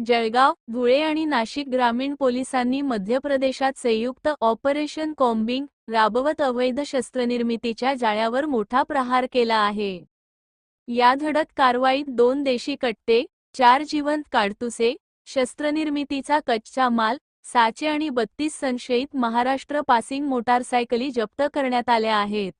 जळगाव, धुळे आणि नाशिक ग्रामीण पोलिसांनी मध्य प्रदेशात संयुक्त ऑपरेशन कॉम्बिंग राबवत अवैध शस्त्रनिर्मितीच्या जाळ्यावर मोठा प्रहार केला आहे. या धडक कारवाईत 2 देशी कट्टे, 4 जिवंत काडतुसे, शस्त्रनिर्मितीचा कच्चा माल, साचे आणि 32 संशयित महाराष्ट्र पासिंग मोटारसायकली जप्त करण्यात आल्या आहेत.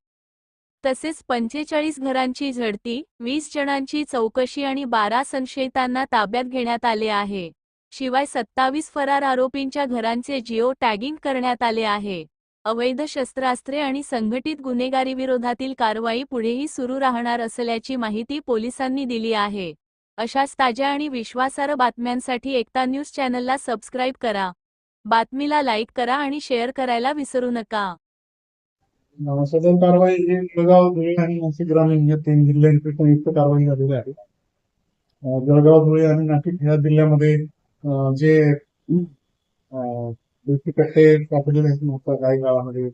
तसेच 45 घरांची झडती, 20 जणांची चौकशी आणि 12 संशयितांना ताब्यात घेण्यात आले आहे. शिवाय 27 फरार आरोपींच्या घरांचे जिओ टॅगिंग करण्यात आले आहे. अवैध शस्त्रास्त्रे आणि संघटित गुन्हेगारीविरोधातील कारवाई पुढेही सुरू राहणार असल्याची माहिती पोलिसांनी दिली आहे. अशाच ताज्या आणि विश्वासार्ह बातम्यांसाठी एकता न्यूज चॅनलला सबस्क्राईब करा. बातमीला लाईक करा आणि शेअर करायला विसरू नका. सदर कारवाई ही जळगाव, धुळे आणि नाशिक ग्रामीण या 3 जिल्ह्यांची संयुक्त कारवाई झालेली आहे. जळगाव, धुळे आणि नाशिक या जिल्ह्यामध्ये जे देशी कट्टे सापडलेले आहेत काही गावामध्ये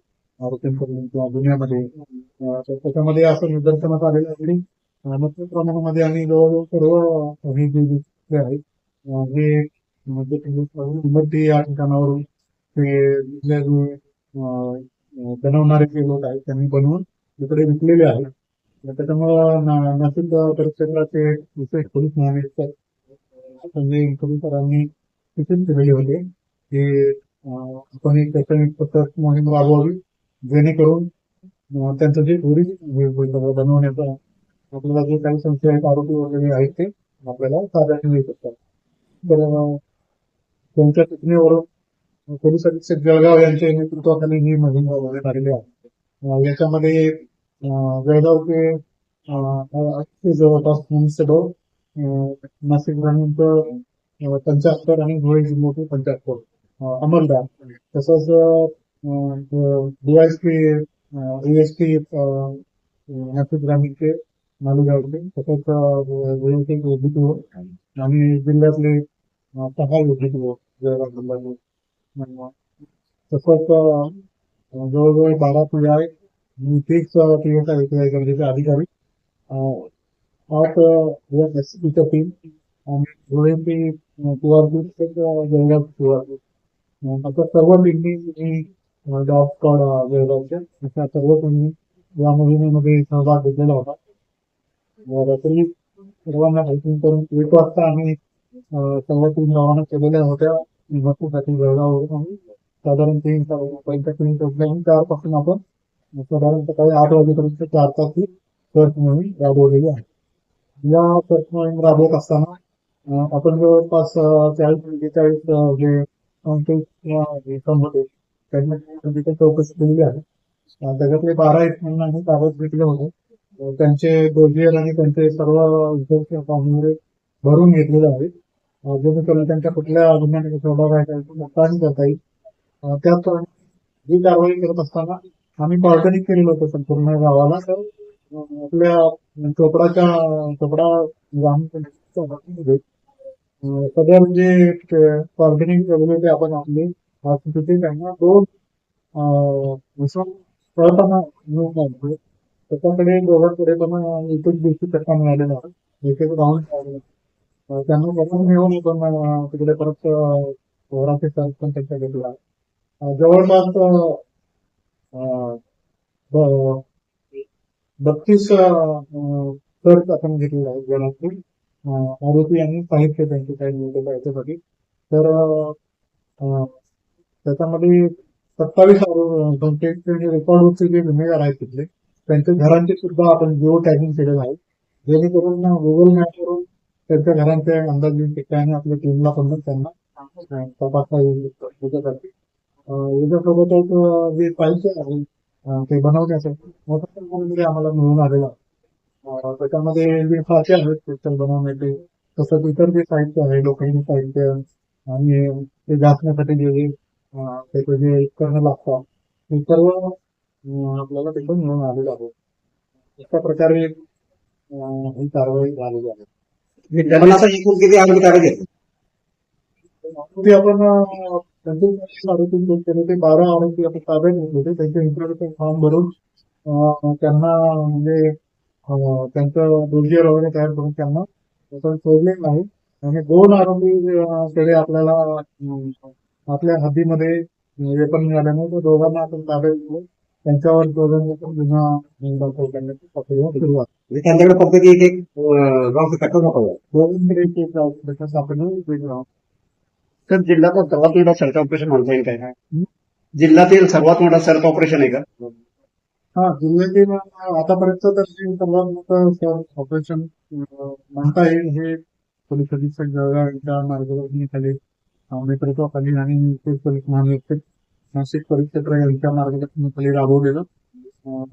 आरोपींकडून किंवा गुन्ह्यामध्ये, तर त्याच्यामध्ये असं निदर्शनास आलेलं आहे की मोठ्या प्रमाणामध्ये आणि जवळजवळ सर्व हे जे दिसते आहेत हे मध्य प्रदेश या ठिकाणावरून ते बनवणारे जे लोक आहेत त्यांनी बनवून इकडे विकलेले आहेत. त्याच्यामुळं नाशिक परिक्षेत्राचे विशेष पोलीस महानिरीक्षक संजय सरांनी सूचित केलेले होते की आपण एक शैक्षणिक पद्धत मोहीम राबवावी जेणेकरून त्यांचं जे ओरिजिनल बनवण्याचा आपल्याला जे काही संशयित आरोपी वगैरे आहेत ते आपल्याला ताब्यात मिळू शकतात. तर त्यांच्या सूचनेवरून पोलीस अधीक्षक जळगाव यांच्या नेतृत्वाखाली ही मोहीम राबवण्यात आलेली आहे. याच्यामध्ये जळगावचे जवळपास मनुष्यबळ, नाशिक ग्रामीणचं 75 आणि धुळे जिल्ह्याचे 75 अंमलदार, तसंच डीवायएसपी एएसपी नाशिक ग्रामीणचे मालेगावचे, तसंच धुळेचे डीपीओ आणि जिल्ह्यातले 6 डीपीओ जळगाव जिल्ह्यात, तसंच जवळजवळ 12 पीआय आणि 30 गरजेचे अधिकारी, 8 एसपीच्या टीम आणि धुळेची पीआरपी, जळगाव पीआरपी, आता सर्व टीमनी डॉग स्क्वॉड जळगावच्या अशा सर्व टीमनी या मोहिमेमध्ये सहभाग घेतलेला होता. रात्री सर्वांना हेल्पिंग करून 1 वाजता आम्ही सर्व टीम रवाना केलेल्या होत्या मदतीसाठी जळगाववरून. आम्ही साधारण 4 पासून आपण साधारण सकाळी 8 वाजेपर्यंत 4 तास ही सर्च मोहीम राबवलेली आहे. या सर्च मोहीम राबवत असताना आपण जवळपास 40-45 जे होते त्यांना तिथे चौकशी केलेली आहे. त्याच्यातले 12 इसमांना आम्ही कागद घेतले होते. त्यांचे डोजियर आणि त्यांचे सर्व पाहुणे भरून घेतलेले आहेत जेणेकरून त्यांच्या कुठल्या गुन्ह्यामध्ये सहभाग आहे मुक्तानी करता येईल. त्यात ही कारवाई करत असताना आम्ही कॉर्डनिंग केलेलं होतं संपूर्ण गावाला. तर आपल्या चोपडा ग्रामीण सगळ्या म्हणजे कॉर्डनिंग केलेले होते आपण आपले तिथे त्यांना 2 विश्वास पळताना मिळून आणले. त्याच्याकडे दोघांकडे पण एकच दिवशी कट्टा मिळालेला आहे, एक राऊंड त्यांना बघून मिळून आपण तिकडे परत पोहराचे सर्च पण त्यांच्या घेतला. जवळपास 32 सर्च आपण घेतलेला आहे जणांची आरोपी आणि साहित्य त्यांचे काही मिळतेलं याच्यासाठी. तर त्याच्यामध्ये 27 रेकॉर्डवरचे जे गुन्हेगार आहेत तिथले त्यांच्या घरांचे सुद्धा आपण जिओ टॅगिंग केलेलं आहे जेणेकरून गुगल मॅपवरून त्यांच्या घरांचे अंदाज घेऊन ठिकाणी आपल्या टीमला पण त्यांना तपासता येईल त्याच्यासाठी. याच्यासोबतच जे साहित्य आहे ते बनवण्यासाठी मोठ्या प्रमाणामध्ये आम्हाला मिळून आलेलं आहे. त्याच्यामध्ये जे साचे आहेत क्रिस्टल बनवण्याचे, तसंच इतर जे साहित्य आहे लोखंडी साहित्य आणि ते घासण्यासाठी जे त्याचे जे उपकरणं लागतात ते सर्व आपल्याला तिथून मिळून आलेलं आहे. अशा प्रकारे ही कारवाई झालेली आहे. एकूण किती आरोपी ताब्यात घेतले? आरोपी आपण 25 आरोपी केले ते 12 आरोपी आपण ताब्यात घेतले होते. त्यांचे इन्फॉर्मेशन फॉर्म भरून त्यांना म्हणजे त्यांचं डोजियर वगैरे तयार करून त्यांना सोडलेलं आहे. आणि 2 आरोपी कडे आपल्याला आपल्या हद्दीमध्ये वेपन मिळाल्याने तो दोघांना आपण ताब्यात घेतलं. त्यांच्यावर दोघांनी पण गुन्हा दाखल करण्याची प्रक्रिया सुरू आहे. म्हणजे त्यांच्याकडे फक्त ती एक गाव कट्टा दाखवला. दोघांकडे एक त्याच्या सापडलं वेगळं. तर जिल्ह्यातलं सर्वात मोठा सर्च ऑपरेशन म्हणता येईल काय? जिल्ह्यातील सर्वात मोठा सर्च ऑपरेशन आहे का? हा, जिल्ह्यातील आतापर्यंत तर ते सर्वात मोठं ऑपरेशन म्हणता येईल. हे पोलीस अधीक्षक जळगाव यांच्या मार्गदर्शनाखाली नेतृत्वाखाली आणि पोलीस महानिरीक्षक नाशिक परिक्षेत्र यांच्या मार्गदर्शनाखाली राबवलेलं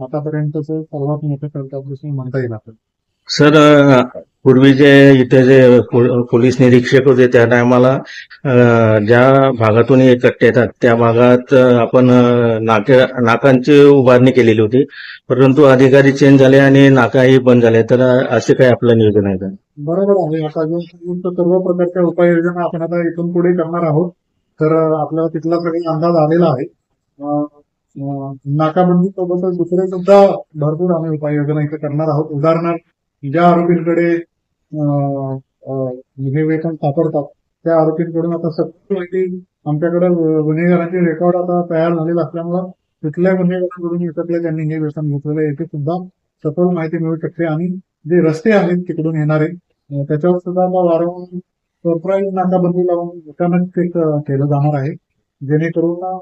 आतापर्यंतचं सर्वात मोठं सर्च ऑपरेशन म्हणता येईल आपल्याला. सर पूर्वी जे इथे जे पोलीस निरीक्षक होते त्या टायमाला ज्या भागातून हे कट्टे येतात त्या भागात आपण नाकांची उभारणी केलेली होती, परंतु अधिकारी चेंज झाले आणि नाकाही बंद झाले. तर असे काय आपलं नियोजन आहे का? बरोबर आहे. आता अजून सर्व प्रकारच्या उपाययोजना आपण आता इथून पुढे करणार आहोत. तर आपल्याला तिथला सगळी अंदाज आलेला आहे. नाकाबंदी सोबतच दुसरे सुद्धा भरपूर आम्ही उपाययोजना इथे करणार आहोत. उदाहरणार्थ ज्या आरोपींकडे हे वेतन सापडतात त्या आरोपींकडून आता सक्त माहिती आमच्याकडे गुन्हेगारांचे रेकॉर्ड आता तयार झालेला असल्यामुळं तिथल्या गुन्हेगारांकडून एकत्र त्यांनी हे वेतन घेतलेलं आहे याची सुद्धा सखोल माहिती मिळू शकते. आणि जे रस्ते आहेत तिकडून येणारे त्याच्यावर सुद्धा आता वारंवार सरप्राईज नाकाबंदी लावून अचानक चेक केलं जाणार आहे, जेणेकरून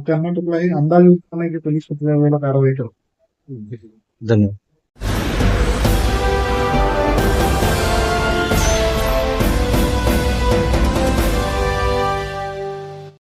त्यांना कुठलाही अंदाज येऊ नाही की पोलीस कुठल्या वेळेला कारवाई करतो. धन्यवाद.